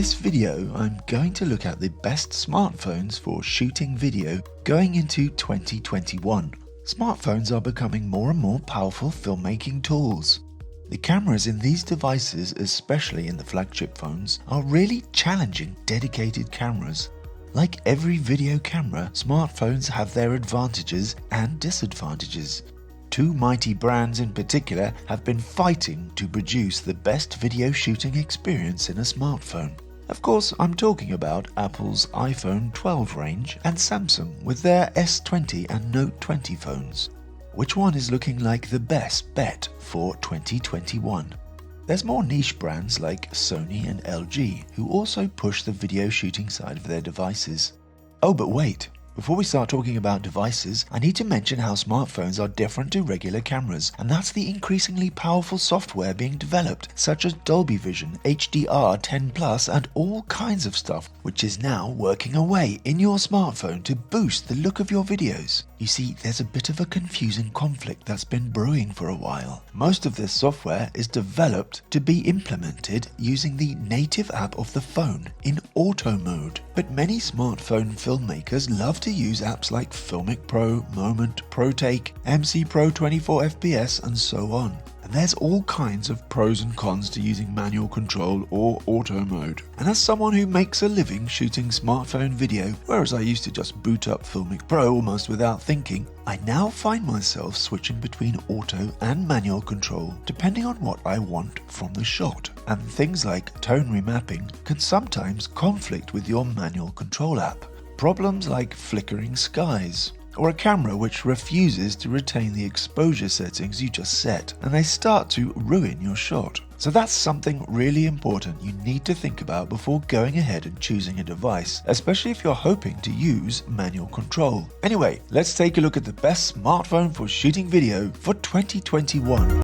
this video, I'm going to look at the best smartphones for shooting video going into 2021. Smartphones are becoming more and more powerful filmmaking tools. The cameras in these devices, especially in the flagship phones, are really challenging dedicated cameras. Like every video camera, smartphones have their advantages and disadvantages. Two mighty brands in particular have been fighting to produce the best video shooting experience in a smartphone. Of course, I'm talking about Apple's iPhone 12 range and Samsung with their S20 and Note 20 phones. Which one is looking like the best bet for 2021? There's more niche brands like Sony and LG who also push the video shooting side of their devices. Oh, but wait. Before we start talking about devices, I need to mention how smartphones are different to regular cameras, and that's the increasingly powerful software being developed, such as Dolby Vision, HDR10+, and all kinds of stuff, which is now working away in your smartphone to boost the look of your videos. You see, there's a bit of a confusing conflict that's been brewing for a while. Most of this software is developed to be implemented using the native app of the phone in auto mode, but many smartphone filmmakers love to use apps like Filmic Pro, Moment, ProTake, MC Pro 24fps, and so on. And there's all kinds of pros and cons to using manual control or auto mode. And as someone who makes a living shooting smartphone video, whereas I used to just boot up Filmic Pro almost without thinking, I now find myself switching between auto and manual control depending on what I want from the shot. And things like tone remapping can sometimes conflict with your manual control app. Problems like flickering skies, or a camera which refuses to retain the exposure settings you just set, and they start to ruin your shot. So that's something really important you need to think about before going ahead and choosing a device, especially if you're hoping to use manual control. Anyway, let's take a look at the best smartphone for shooting video for 2021.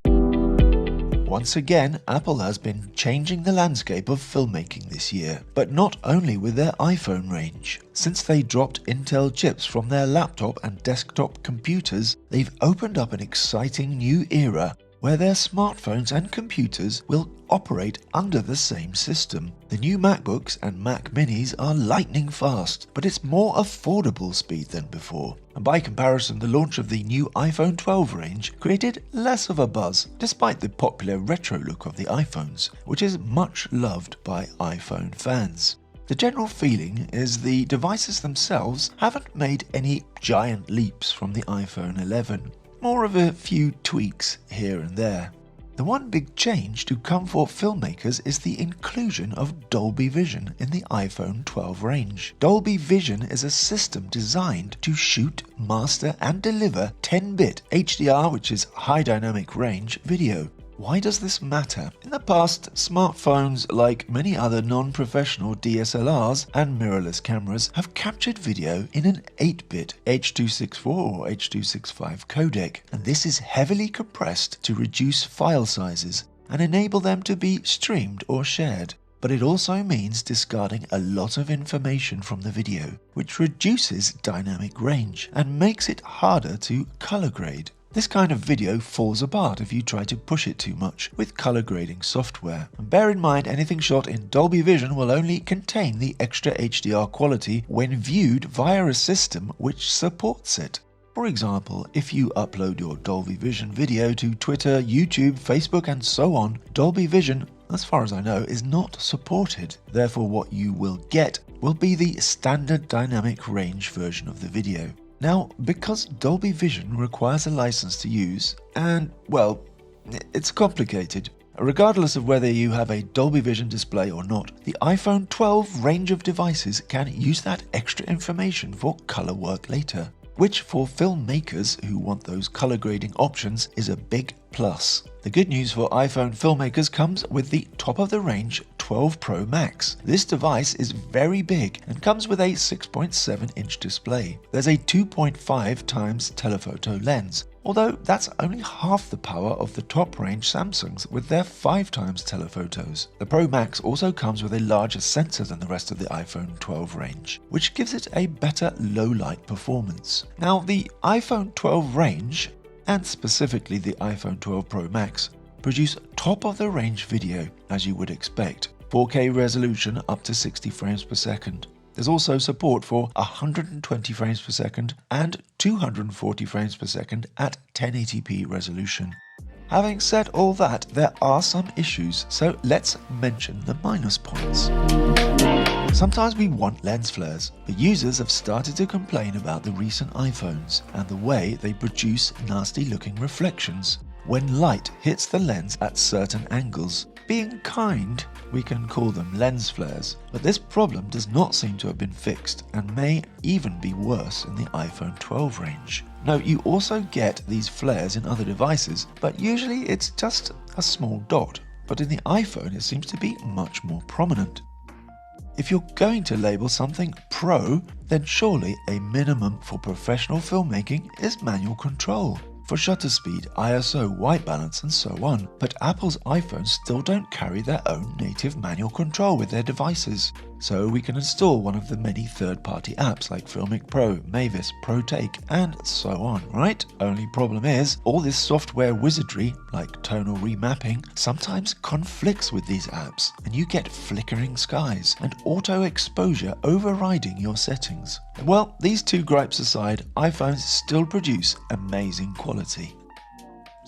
Once again, Apple has been changing the landscape of filmmaking this year, but not only with their iPhone range. Since they dropped Intel chips from their laptop and desktop computers, they've opened up an exciting new era where their smartphones and computers will operate under the same system. The new MacBooks and Mac Minis are lightning fast, but it's more affordable speed than before. And by comparison, the launch of the new iPhone 12 range created less of a buzz, despite the popular retro look of the iPhones, which is much loved by iPhone fans. The general feeling is the devices themselves haven't made any giant leaps from the iPhone 11. More of a few tweaks here and there. The one big change to come for filmmakers is the inclusion of Dolby Vision in the iPhone 12 range. Dolby Vision is a system designed to shoot, master, and deliver 10-bit HDR, which is high dynamic range, video. Why does this matter? In the past, smartphones, like many other non-professional DSLRs and mirrorless cameras, have captured video in an 8-bit H.264 or H.265 codec, and this is heavily compressed to reduce file sizes and enable them to be streamed or shared. But it also means discarding a lot of information from the video, which reduces dynamic range and makes it harder to color grade. This kind of video falls apart if you try to push it too much with color grading software. And bear in mind, anything shot in Dolby Vision will only contain the extra HDR quality when viewed via a system which supports it. For example, if you upload your Dolby Vision video to Twitter, YouTube, Facebook, and so on, Dolby Vision, as far as I know, is not supported. Therefore, what you will get will be the standard dynamic range version of the video. Now, because Dolby Vision requires a license to use, and, well, it's complicated. Regardless of whether you have a Dolby Vision display or not, the iPhone 12 range of devices can use that extra information for color work later, which for filmmakers who want those color grading options is a big plus. The good news for iPhone filmmakers comes with the top-of-the-range 12 Pro Max. This device is very big and comes with a 6.7-inch display. There's a 2.5 times telephoto lens, although that's only half the power of the top-range Samsungs with their 5 times telephotos. The Pro Max also comes with a larger sensor than the rest of the iPhone 12 range, which gives it a better low-light performance. Now, the iPhone 12 range, and specifically the iPhone 12 Pro Max, produce top-of-the-range video, as you would expect. 4K resolution up to 60 frames per second. There's also support for 120 frames per second and 240 frames per second at 1080p resolution. Having said all that, there are some issues, so let's mention the minus points. Sometimes we want lens flares, but users have started to complain about the recent iPhones and the way they produce nasty looking reflections when light hits the lens at certain angles. Being kind, we can call them lens flares, but this problem does not seem to have been fixed and may even be worse in the iPhone 12 range. Note, you also get these flares in other devices, but usually it's just a small dot, but in the iPhone it seems to be much more prominent. If you're going to label something pro, then surely a minimum for professional filmmaking is manual control for shutter speed, ISO, white balance and so on, but Apple's iPhones still don't carry their own native manual control with their devices. So we can install one of the many third-party apps like Filmic Pro, Mavis, ProTake and so on, right? Only problem is, all this software wizardry, like tonal remapping, sometimes conflicts with these apps and you get flickering skies and auto exposure overriding your settings. Well, these two gripes aside, iPhones still produce amazing quality.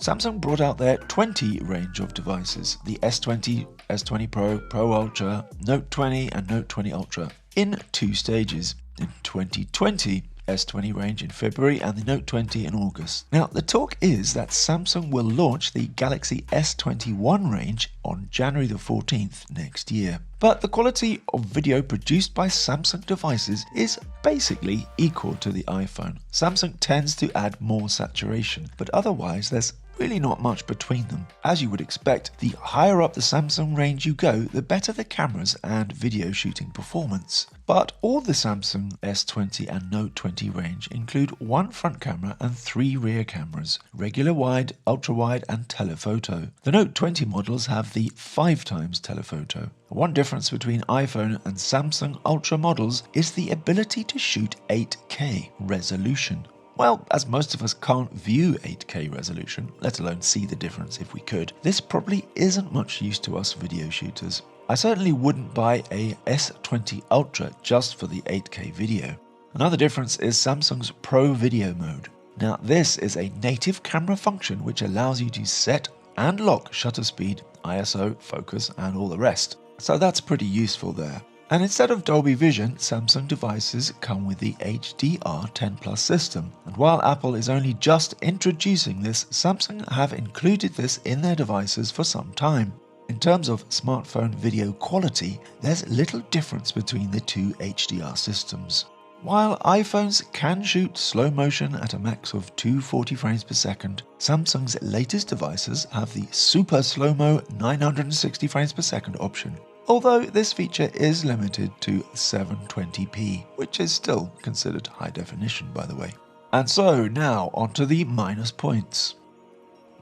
Samsung brought out their 20 range of devices, the S20, S20 Pro, Pro Ultra, Note 20 and Note 20 Ultra, in two stages. In 2020, S20 range in February and the Note 20 in August. Now, the talk is that Samsung will launch the Galaxy S21 range on January the 14th next year. But the quality of video produced by Samsung devices is basically equal to the iPhone. Samsung tends to add more saturation, but otherwise there's really not much between them. As you would expect, the higher up the Samsung range you go, the better the cameras and video shooting performance. But all the Samsung S20 and Note 20 range include one front camera and three rear cameras, regular wide, ultra wide and telephoto. The Note 20 models have the 5x telephoto. One difference between iPhone and Samsung Ultra models is the ability to shoot 8K resolution. Well, as most of us can't view 8K resolution, let alone see the difference if we could, this probably isn't much use to us video shooters. I certainly wouldn't buy a S20 Ultra just for the 8K video. Another difference is Samsung's Pro Video mode. Now, this is a native camera function which allows you to set and lock shutter speed, ISO, focus, and all the rest. So that's pretty useful there. And instead of Dolby Vision, Samsung devices come with the HDR10 Plus system. And while Apple is only just introducing this, Samsung have included this in their devices for some time. In terms of smartphone video quality, there's little difference between the two HDR systems. While iPhones can shoot slow motion at a max of 240 frames per second, Samsung's latest devices have the super slow-mo 960 frames per second option. Although this feature is limited to 720p, which is still considered high definition, by the way. And so now onto the minus points.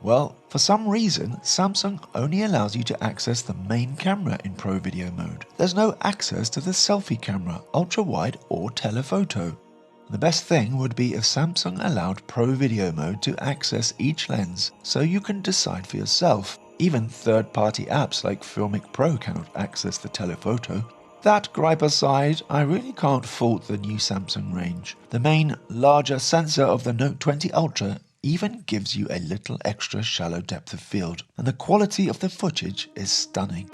Well, for some reason, Samsung only allows you to access the main camera in Pro Video mode. There's no access to the selfie camera, ultra wide or telephoto. The best thing would be if Samsung allowed Pro Video mode to access each lens so you can decide for yourself. Even third-party apps like Filmic Pro cannot access the telephoto. That gripe aside, I really can't fault the new Samsung range. The main, larger sensor of the Note 20 Ultra even gives you a little extra shallow depth of field, and the quality of the footage is stunning.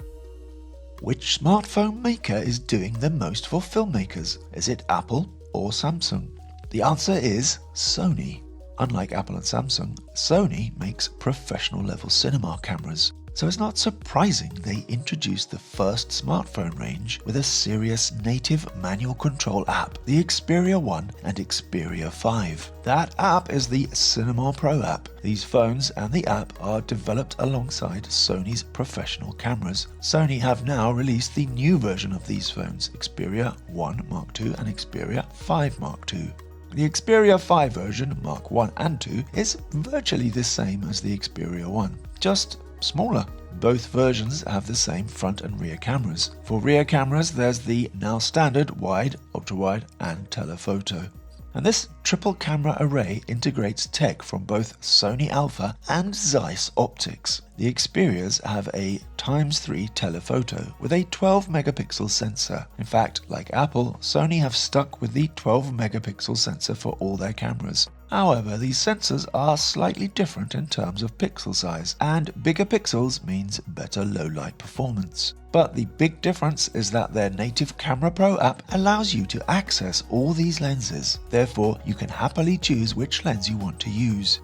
Which smartphone maker is doing the most for filmmakers? Is it Apple or Samsung? The answer is Sony. Unlike Apple and Samsung, Sony makes professional level cinema cameras, so it's not surprising they introduced the first smartphone range with a serious native manual control app, the Xperia 1 and Xperia 5. That app is the Cinema Pro app. These phones and the app are developed alongside Sony's professional cameras. Sony have now released the new version of these phones, Xperia 1 Mark II and Xperia 5 Mark II. The Xperia 5 version, Mark 1 and 2, is virtually the same as the Xperia 1, just smaller. Both versions have the same front and rear cameras. For rear cameras, there's the now standard wide, ultra-wide and telephoto. And this triple camera array integrates tech from both Sony Alpha and Zeiss optics. The Xperias have a x3 telephoto with a 12 megapixel sensor. In fact, like Apple, Sony have stuck with the 12 megapixel sensor for all their cameras. However, these sensors are slightly different in terms of pixel size, and bigger pixels means better low-light performance. But the big difference is that their native Camera Pro app allows you to access all these lenses. Therefore, you can happily choose which lens you want to use,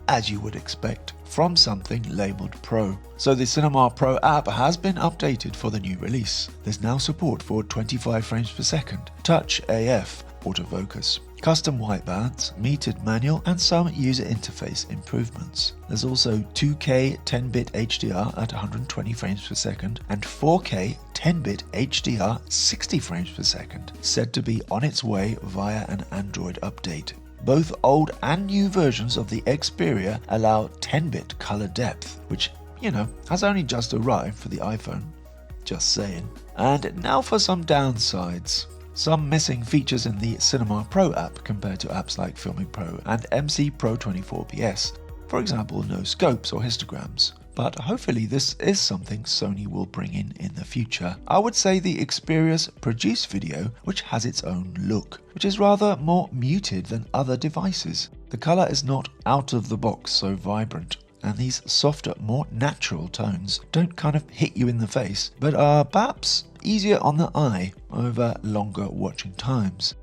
as you would expect, from something labeled Pro. So the Cinema Pro app has been updated for the new release. There's now support for 25 frames per second, Touch AF, autofocus, custom white balance, metered manual, and some user interface improvements. There's also 2K 10-bit HDR at 120 frames per second and 4K 10-bit HDR 60 frames per second, said to be on its way via an Android update. Both old and new versions of the Xperia allow 10-bit color depth, which, has only just arrived for the iPhone. Just saying. And now for some downsides. Some missing features in the Cinema Pro app compared to apps like Filmic Pro and MC Pro 24PS. For example, no scopes or histograms. But hopefully this is something Sony will bring in the future. I would say the Xperias produce video which has its own look, which is rather more muted than other devices. The color is not out of the box so vibrant, and these softer, more natural tones don't kind of hit you in the face, but are perhaps easier on the eye over longer watching times.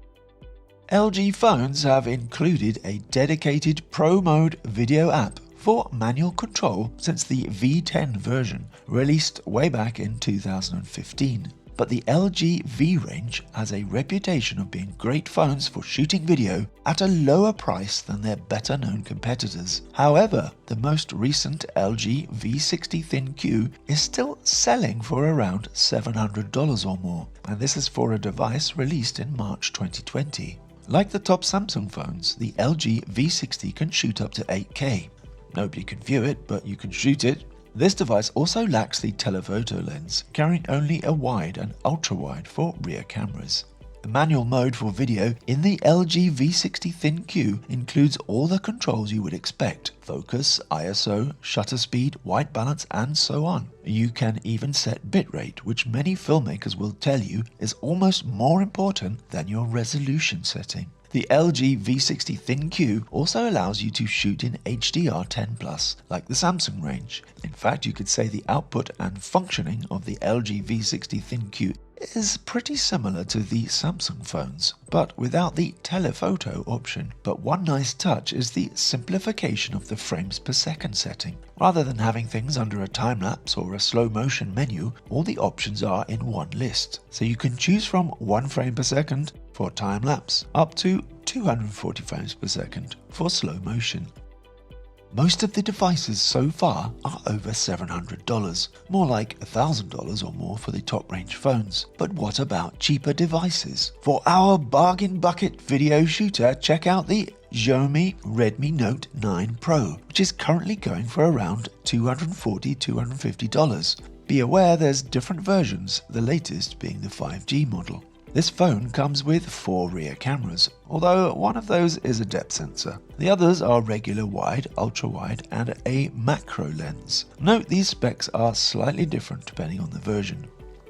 LG phones have included a dedicated Pro Mode video app for manual control since the V10 version, released way back in 2015. But the LG V range has a reputation of being great phones for shooting video at a lower price than their better known competitors. However, the most recent LG V60 Thin-Q is still selling for around $700 or more, and this is for a device released in March 2020. Like the top Samsung phones, the LG V60 can shoot up to 8K. Nobody can view it, but you can shoot it. This device also lacks the telephoto lens, carrying only a wide and ultra-wide for rear cameras. The manual mode for video in the LG V60 Thin-Q includes all the controls you would expect: focus, ISO, shutter speed, white balance, and so on. You can even set bitrate, which many filmmakers will tell you is almost more important than your resolution setting. The LG V60 Thin-Q also allows you to shoot in HDR10+, like the Samsung range. In fact, you could say the output and functioning of the LG V60 Thin-Q is pretty similar to the Samsung phones, but without the telephoto option. But one nice touch is the simplification of the frames per second setting. Rather than having things under a time-lapse or a slow motion menu, all the options are in one list. So you can choose from 1 frame per second for time-lapse up to 240 frames per second for slow motion. Most of the devices so far are over $700, more like $1,000 or more for the top range phones. But what about cheaper devices? For our bargain bucket video shooter, check out the Xiaomi Redmi Note 9 Pro, which is currently going for around $250 Be aware there's different versions, the latest being the 5G model. This phone comes with 4 rear cameras, although one of those is a depth sensor. The others are regular wide, ultra wide, and a macro lens. Note these specs are slightly different depending on the version.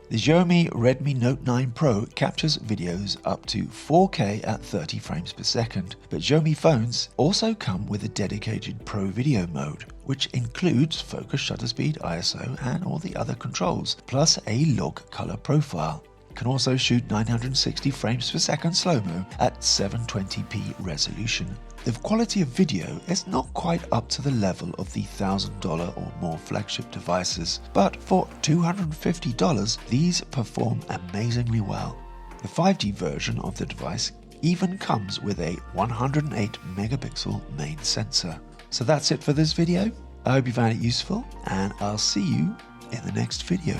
The Xiaomi Redmi Note 9 Pro captures videos up to 4K at 30 frames per second, but Xiaomi phones also come with a dedicated Pro Video mode, which includes focus, shutter speed, ISO, and all the other controls, plus a log color profile. Can also shoot 960 frames per second slow-mo at 720p resolution. The quality of video is not quite up to the level of the $1,000 or more flagship devices, but for $250 these perform amazingly well. The 5G version of the device even comes with a 108 megapixel main sensor. So that's it for this video. I hope you found it useful, and I'll see you in the next video.